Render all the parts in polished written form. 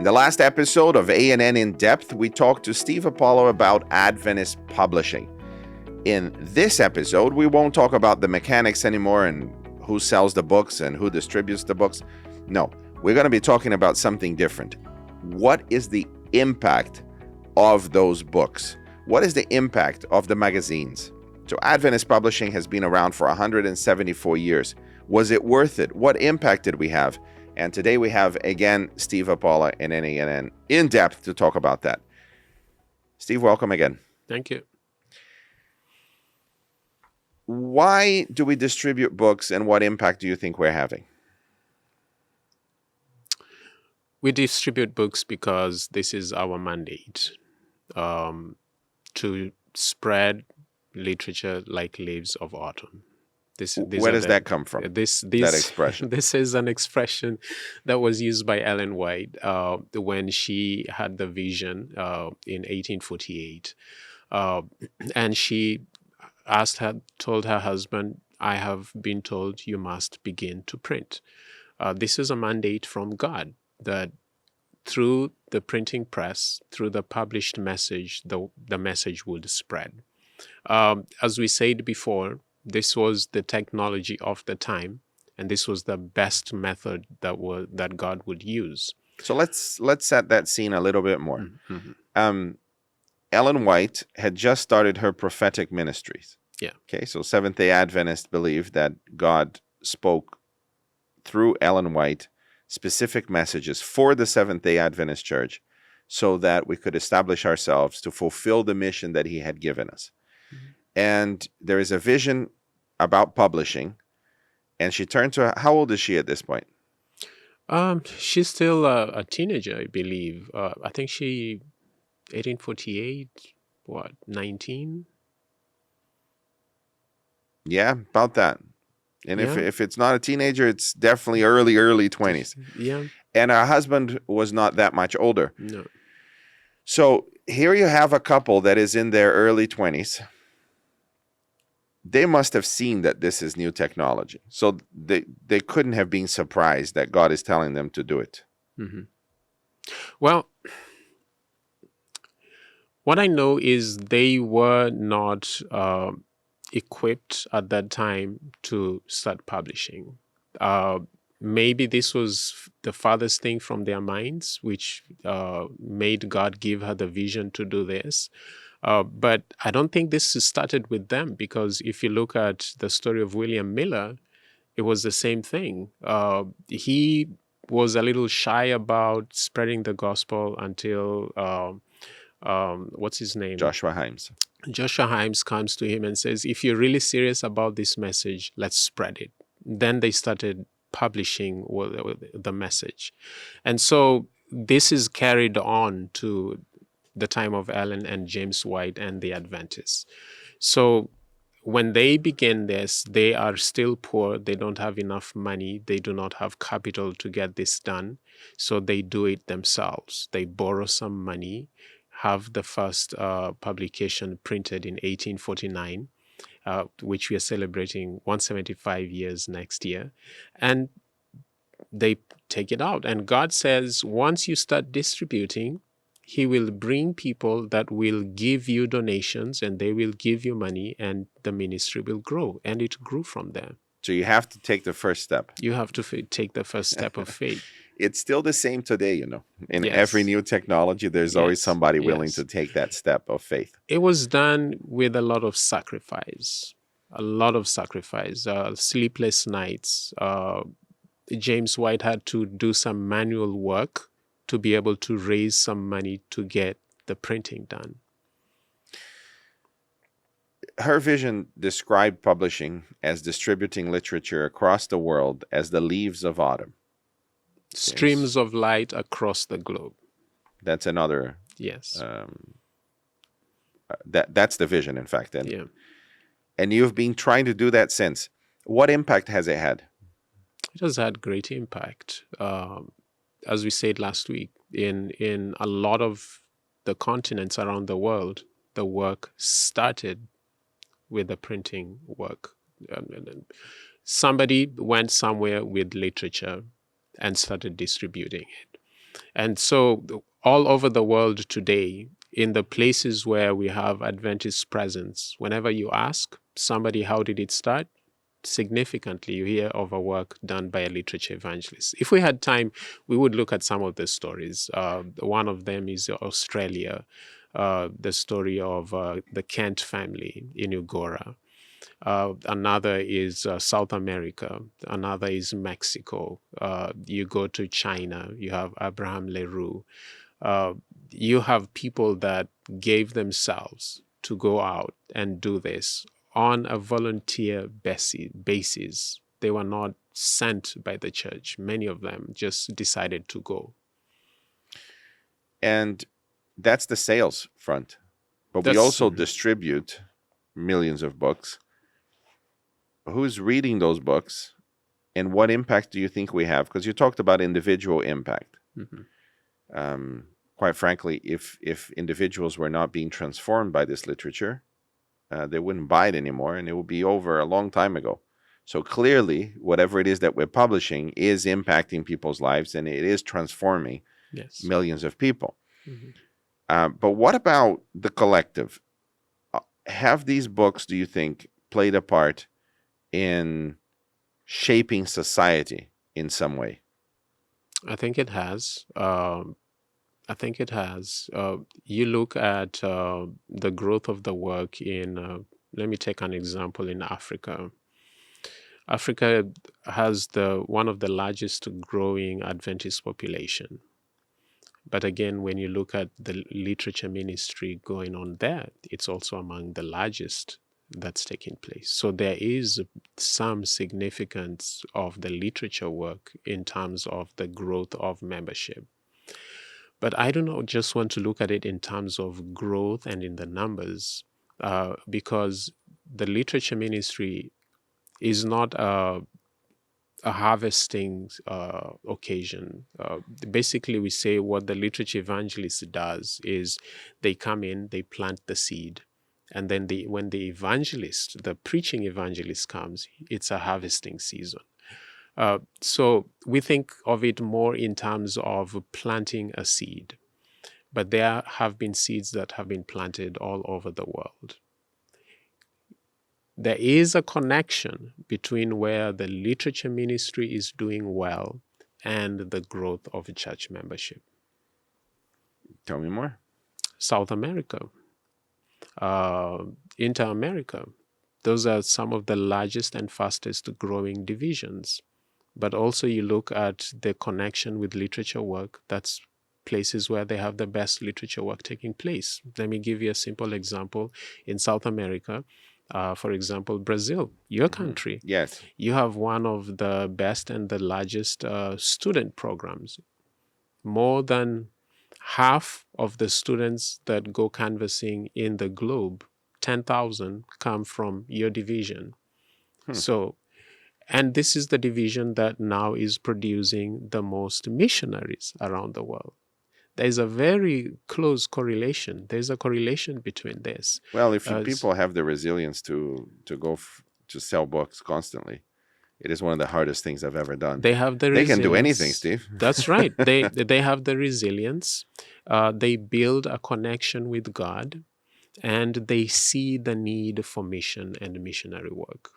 In the last episode of A&N In Depth, we talked to Steve Apola about Adventist publishing. In this episode, we won't talk about the mechanics anymore and who sells the books and who distributes the books. No, we're going to be talking about something different. What is the impact of those books? What is the impact of the magazines? So Adventist publishing has been around for 174 years. Was it worth it? What impact did we have? And today we have, again, Steve Apola and A&N In Depth to talk about that. Steve, welcome again. Thank you. Why do we distribute books, and what impact do you think we're having? We distribute books because this is our mandate, to spread literature like leaves of autumn. Where does that come from, that expression? This is an expression that was used by Ellen White when she had the vision in 1848. And she told her husband, I have been told you must begin to print. This is a mandate from God that through the printing press, through the published message, the message would spread. As we said before, this was the technology of the time, and this was the best method that God would use. So let's set that scene a little bit more. Mm-hmm. Ellen White had just started her prophetic ministries. Yeah. Okay, so Seventh-day Adventists believe that God spoke through Ellen White specific messages for the Seventh-day Adventist Church so that we could establish ourselves to fulfill the mission that he had given us. Mm-hmm. And there is a vision about publishing, and she turned to, how old is she at this point? She's still a teenager, I believe. I think 1848, 19? Yeah, about that. And Yeah. if it's not a teenager, it's definitely early 20s. Yeah. And her husband was not that much older. No. So here you have a couple that is in their early 20s. They must have seen that this is new technology. So they couldn't have been surprised that God is telling them to do it. Mm-hmm. Well, what I know is they were not equipped at that time to start publishing. Maybe this was the farthest thing from their minds, which made God give her the vision to do this. But I don't think this started with them, because if you look at the story of William Miller, it was the same thing. He was a little shy about spreading the gospel until, what's his name? Joshua Himes. Joshua Himes comes to him and says, if you're really serious about this message, let's spread it. Then they started publishing the message. And so this is carried on to the time of Ellen and James White and the Adventists. So when they begin this, they are still poor. They don't have enough money. They do not have capital to get this done. So they do it themselves. They borrow some money, have the first publication printed in 1849, which we are celebrating 175 years next year. And they take it out. And God says, once you start distributing, he will bring people that will give you donations, and they will give you money, and the ministry will grow. And it grew from there. So you have to take the first step. You have to take the first step of faith. It's still the same today, you know. In Yes. every new technology, there's always somebody willing Yes. to take that step of faith. It was done with a lot of sacrifice, sleepless nights. James White had to do some manual work to be able to raise some money to get the printing done. Her vision described publishing as distributing literature across the world as the leaves of autumn. Streams of light across the globe. That's another. Yes. That's the vision, in fact. Yeah. And you've been trying to do that since. What impact has it had? It has had great impact. As we said last week, in a lot of the continents around the world, the work started with the printing work. Somebody went somewhere with literature and started distributing it. And so all over the world today, in the places where we have Adventist presence, whenever you ask somebody, how did it start? Significantly, you hear of a work done by a literature evangelist. If we had time, we would look at some of the stories. One of them is Australia, the story of the Kent family in Ugora. Another is South America. Another is Mexico. You go to China, you have Abraham Leroux. You have people that gave themselves to go out and do this on a volunteer basis. They were not sent by the church. Many of them just decided to go. And that's the sales front. But we also distribute millions of books. Who's reading those books, and what impact do you think we have? Because you talked about individual impact. Quite frankly, if individuals were not being transformed by this literature, they wouldn't buy it anymore, and it would be over a long time ago. So clearly, whatever it is that we're publishing is impacting people's lives, and it is transforming millions of people. But what about the collective? Have these books, do you think, played a part in shaping society in some way? I think it has. You look at the growth of the work in, let me take an example in Africa. Africa has one of the largest growing Adventist population. But again, when you look at the literature ministry going on there, it's also among the largest that's taking place. So there is some significance of the literature work in terms of the growth of membership. But I do not just want to look at it in terms of growth and in the numbers, because the literature ministry is not a harvesting occasion. Basically, we say what the literature evangelist does is they come in, they plant the seed, and then when the evangelist, the preaching evangelist comes, it's a harvesting season. So we think of it more in terms of planting a seed, but there have been seeds that have been planted all over the world. There is a connection between where the literature ministry is doing well and the growth of church membership. Tell me more. South America, Inter-America, those are some of the largest and fastest growing divisions. But also you look at the connection with literature work, that's places where they have the best literature work taking place. Let me give you a simple example. In South America, for example, Brazil, your country. Yes. You have one of the best and the largest student programs. More than half of the students that go canvassing in the globe, 10,000, come from your division. So, and this is the division that now is producing the most missionaries around the world. There's a very close correlation. There's a correlation between this. Well, if people have the resilience to go to sell books constantly, it is one of the hardest things I've ever done. They have the resilience. They can do anything, Steve. That's right. They have the resilience. They build a connection with God, and they see the need for mission and missionary work.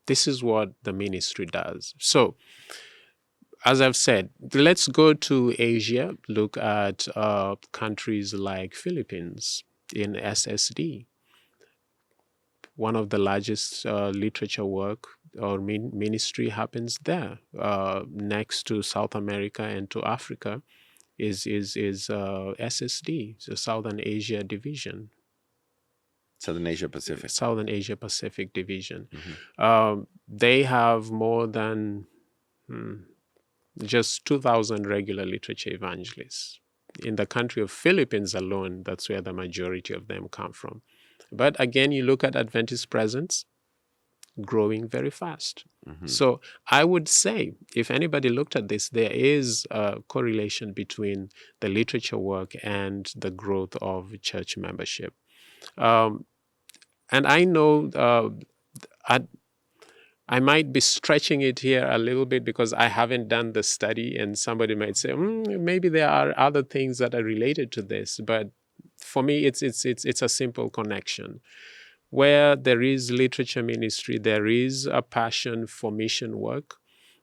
This is what the ministry does. So, as I've said, let's go to Asia, look at countries like Philippines in SSD. One of the largest literature work or ministry happens there. Next to South America and to Africa is SSD, the Southern Asia Division. Southern Asia Pacific. Southern Asia Pacific Division. They have more than just 2,000 regular literature evangelists. In the country of Philippines alone, that's where the majority of them come from. But again, you look at Adventist presence, growing very fast. So I would say, if anybody looked at this, there is a correlation between the literature work and the growth of church membership. And I know I might be stretching it here a little bit because I haven't done the study, and somebody might say, maybe there are other things that are related to this. But for me, it's a simple connection. Where there is literature ministry, there is a passion for mission work.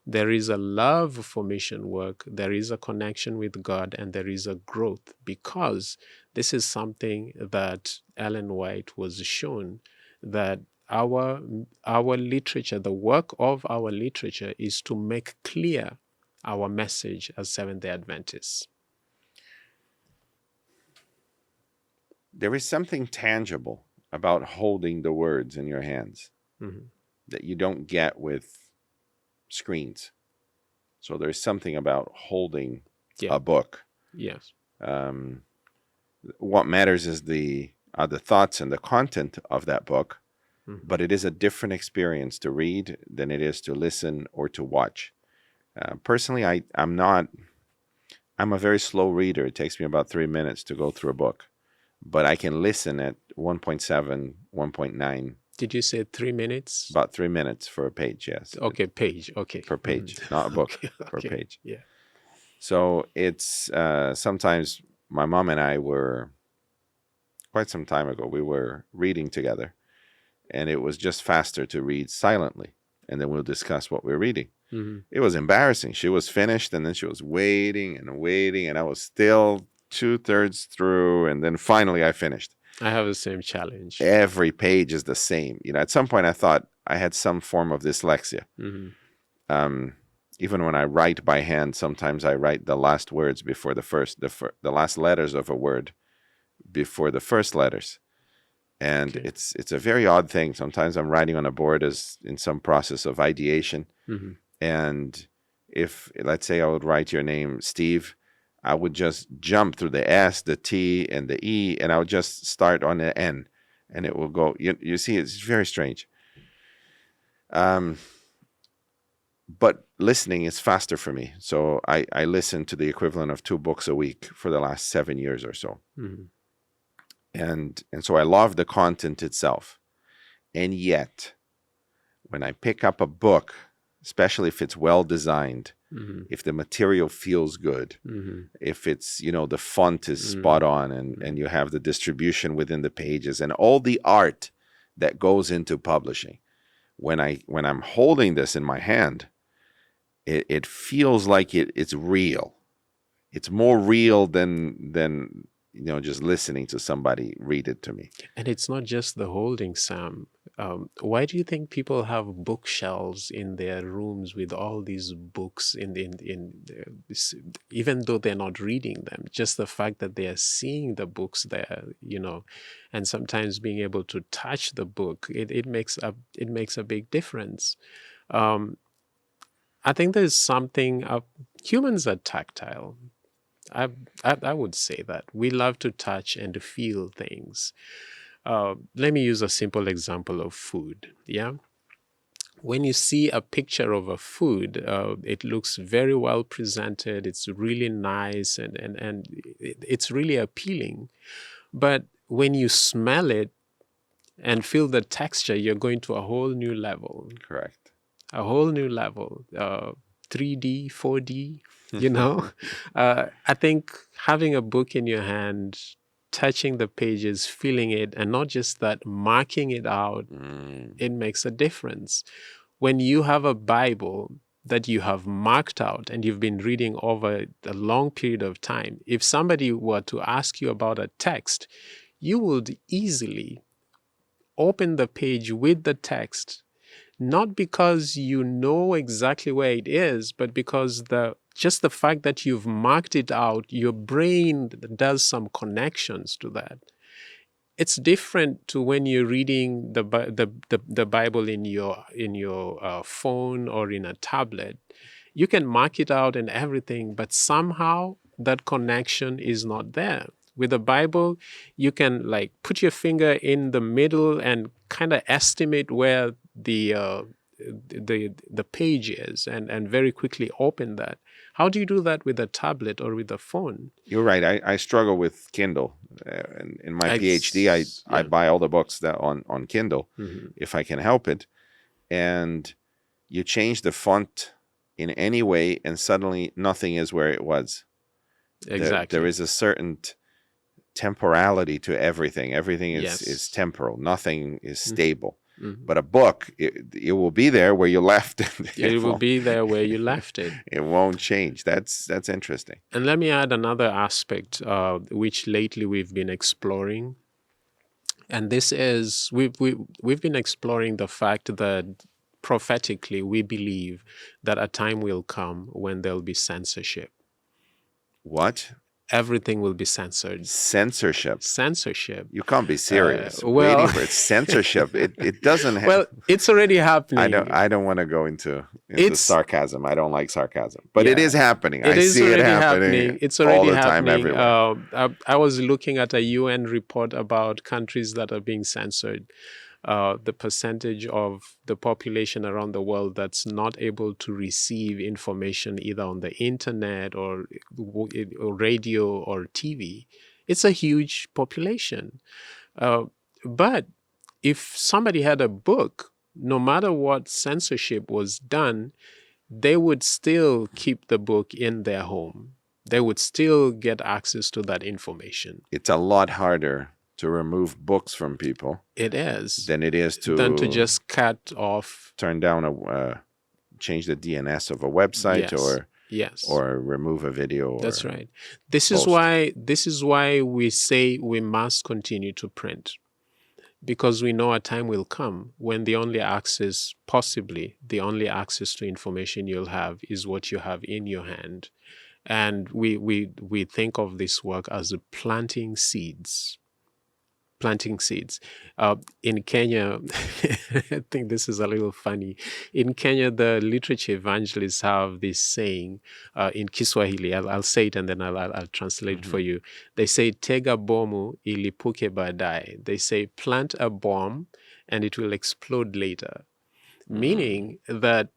There is a love for mission work. There is a connection with God, and there is a growth, because this is something that Ellen White was shown, that our literature, the work of our literature, is to make clear our message as Seventh-day Adventists. There is something tangible about holding the words in your hands that you don't get with screens. So there's something about holding a book. Yes. What matters is the thoughts and the content of that book, but it is a different experience to read than it is to listen or to watch. Personally, I'm a very slow reader. It takes me about 3 minutes to go through a book, but I can listen at 1.7, 1.9. Did you say 3 minutes? About 3 minutes for a page, yes. Okay, page, okay. Per page, not a book, per okay. page. Yeah. So it's sometimes my mom and I were, quite some time ago, we were reading together, and it was just faster to read silently, and then we'll discuss what we're reading. It was embarrassing. She was finished, and then she was waiting, and I was still 2/3 through, and then finally I finished. I have the same challenge. Every page is the same. At some point I thought I had some form of dyslexia. Even when I write by hand, sometimes I write the last words before the last letters of a word before the first letters. And it's a very odd thing. Sometimes I'm writing on a board as in some process of ideation. And if, let's say I would write your name, Steve, I would just jump through the S, the T, and the E, and I would just start on the N, and it will go. You see, it's very strange. But listening is faster for me. So I listen to the equivalent of 2 books a week for the last 7 years or so. And so I love the content itself. And yet, when I pick up a book, especially if it's well designed, if the material feels good, if it's, the font is spot on, and you have the distribution within the pages and all the art that goes into publishing. When I'm holding this in my hand, it feels like it's real. It's more real than just listening to somebody read it to me. And it's not just the holding, Sam. Why do you think people have bookshelves in their rooms with all these books even though they're not reading them? Just the fact that they are seeing the books there, and sometimes being able to touch the book, it makes a big difference. I think there's something. Humans are tactile. I would say that we love to touch and to feel things. Let me use a simple example of food. Yeah, when you see a picture of a food, it looks very well presented. It's really nice and it's really appealing. But when you smell it and feel the texture, you're going to a whole new level. Correct. A whole new level. 3D, 4D. I think having a book in your hand, touching the pages, feeling it, and not just that, marking it out, it makes a difference. When you have a Bible that you have marked out and you've been reading over a long period of time, if somebody were to ask you about a text, you would easily open the page with the text, not because you know exactly where it is, but because just the fact that you've marked it out, your brain does some connections to that. It's different to when you're reading the Bible in your phone or in a tablet. You can mark it out and everything, but somehow that connection is not there. With the Bible, you can put your finger in the middle and kind of estimate where the page is and very quickly open that. How do you do that with a tablet or with a phone? You're right. I struggle with Kindle. In my PhD, I buy all the books that on Kindle if I can help it. And You change the font in any way, and suddenly nothing is where it was. Exactly. There is a certain temporality to everything. Everything is Yes. temporal. Nothing is Mhm. stable. Mhm. But a book, it will be there where you left it. It will be there where you left it. It won't change. That's interesting. And let me add another aspect, which lately we've been exploring. And this is, we've been exploring the fact that prophetically we believe that a time will come when there'll be censorship. What? Everything will be censored. Censorship. Censorship. You can't be serious. Well- Waiting for it. Censorship. It doesn't have. Well, it's already happening. I don't want to go into It's- sarcasm. I don't like sarcasm, but it Yeah. is happening. It I is see it already happening. happening. It's already all the time, happening. everywhere. I was looking at a UN report about countries that are being censored. The percentage of the population around the world that's not able to receive information either on the internet or radio or TV. It's a huge population. But if somebody had a book, no matter what censorship was done, they would still keep the book in their home. They would still get access to that information. It's a lot harder to remove books from people It is. than it is to just cut off. turn down change the DNS of a website Yes. or remove a video. That's or right. This is why we say we must continue to print, because we know a time will come when the only access to information you'll have is what you have in your hand. And we think of this work as planting seeds. In Kenya, I think this is a little funny. In Kenya, the literature evangelists have this saying in Kiswahili. I'll say it and then I'll translate it for you. They say, tega bomu ilipuke baadaye. They say, plant a bomb and it will explode later. Meaning that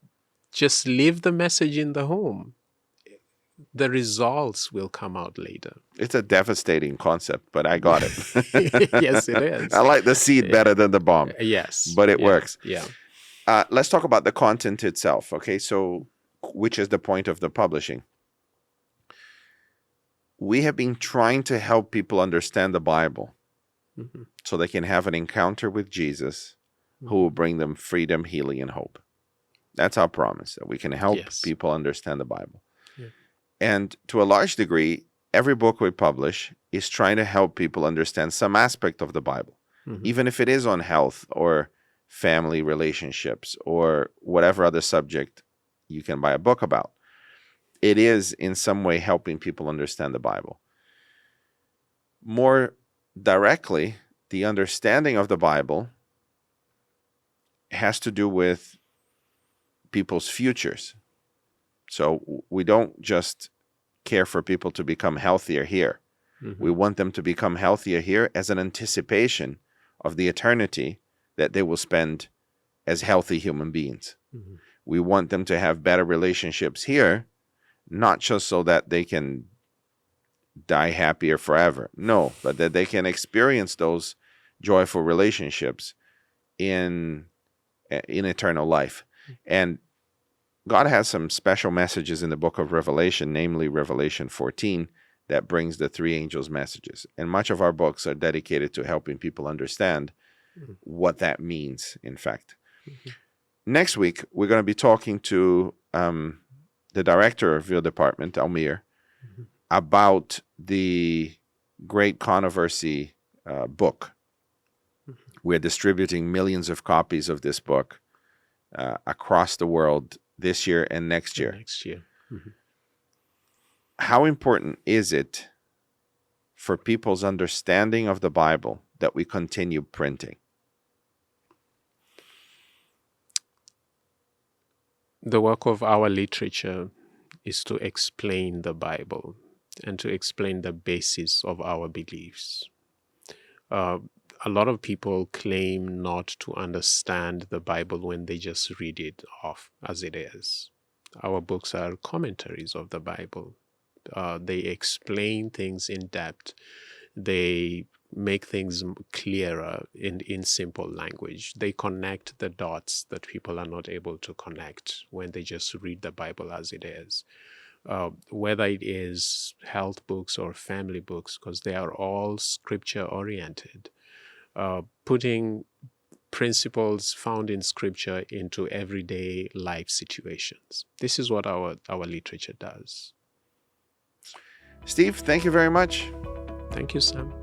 just leave the message in the home. The results will come out later. It's a devastating concept, but I got it. Yes, it is. I like the seed better than the bomb. Yes. But it works. Yeah. Let's talk about the content itself. Okay, so which is the point of the publishing? We have been trying to help people understand the Bible so they can have an encounter with Jesus who will bring them freedom, healing, and hope. That's our promise, that we can help people understand the Bible. And to a large degree, every book we publish is trying to help people understand some aspect of the Bible, even if it is on health or family relationships or whatever other subject you can buy a book about. It is in some way helping people understand the Bible. More directly, the understanding of the Bible has to do with people's futures. So we don't just care for people to become healthier here. We want them to become healthier here as an anticipation of the eternity that they will spend as healthy human beings. We want them to have better relationships here, not just so that they can die happier forever. No, but that they can experience those joyful relationships in eternal life. And God has some special messages in the book of Revelation, namely Revelation 14, that brings the three angels' messages. And much of our books are dedicated to helping people understand what that means, in fact. Next week, we're going to be talking to the director of your department, Almir, about the Great Controversy book. We're distributing millions of copies of this book across the world this year and next year. How important is it for people's understanding of the Bible that we continue printing? The work of our literature is to explain the Bible and to explain the basis of our beliefs. A lot of people claim not to understand the Bible when they just read it off as it is. Our books are commentaries of the Bible. They explain things in depth. They make things clearer in simple language. They connect the dots that people are not able to connect when they just read the Bible as it is. Whether it is health books or family books, because they are all scripture-oriented, putting principles found in scripture into everyday life situations. This is what our literature does. Steve, thank you very much. Thank you, Sam.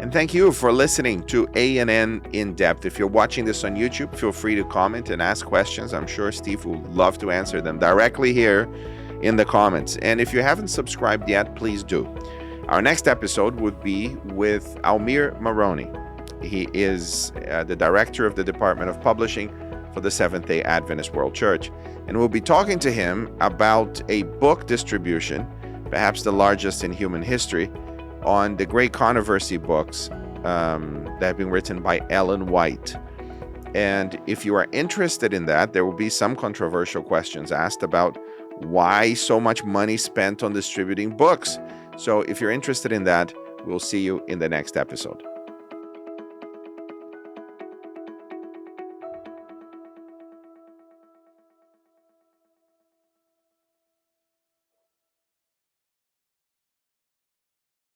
And thank you for listening to A&N In Depth. If you're watching this on YouTube, feel free to comment and ask questions. I'm sure Steve will love to answer them directly here in the comments. And if you haven't subscribed yet, please do. Our next episode would be with Almir Marroni. He is the director of the Department of Publishing for the Seventh-day Adventist World Church. And we'll be talking to him about a book distribution, perhaps the largest in human history, on the great controversy books that have been written by Ellen White. And if you are interested in that, there will be some controversial questions asked about why so much money spent on distributing books. So if you're interested in that, we'll see you in the next episode.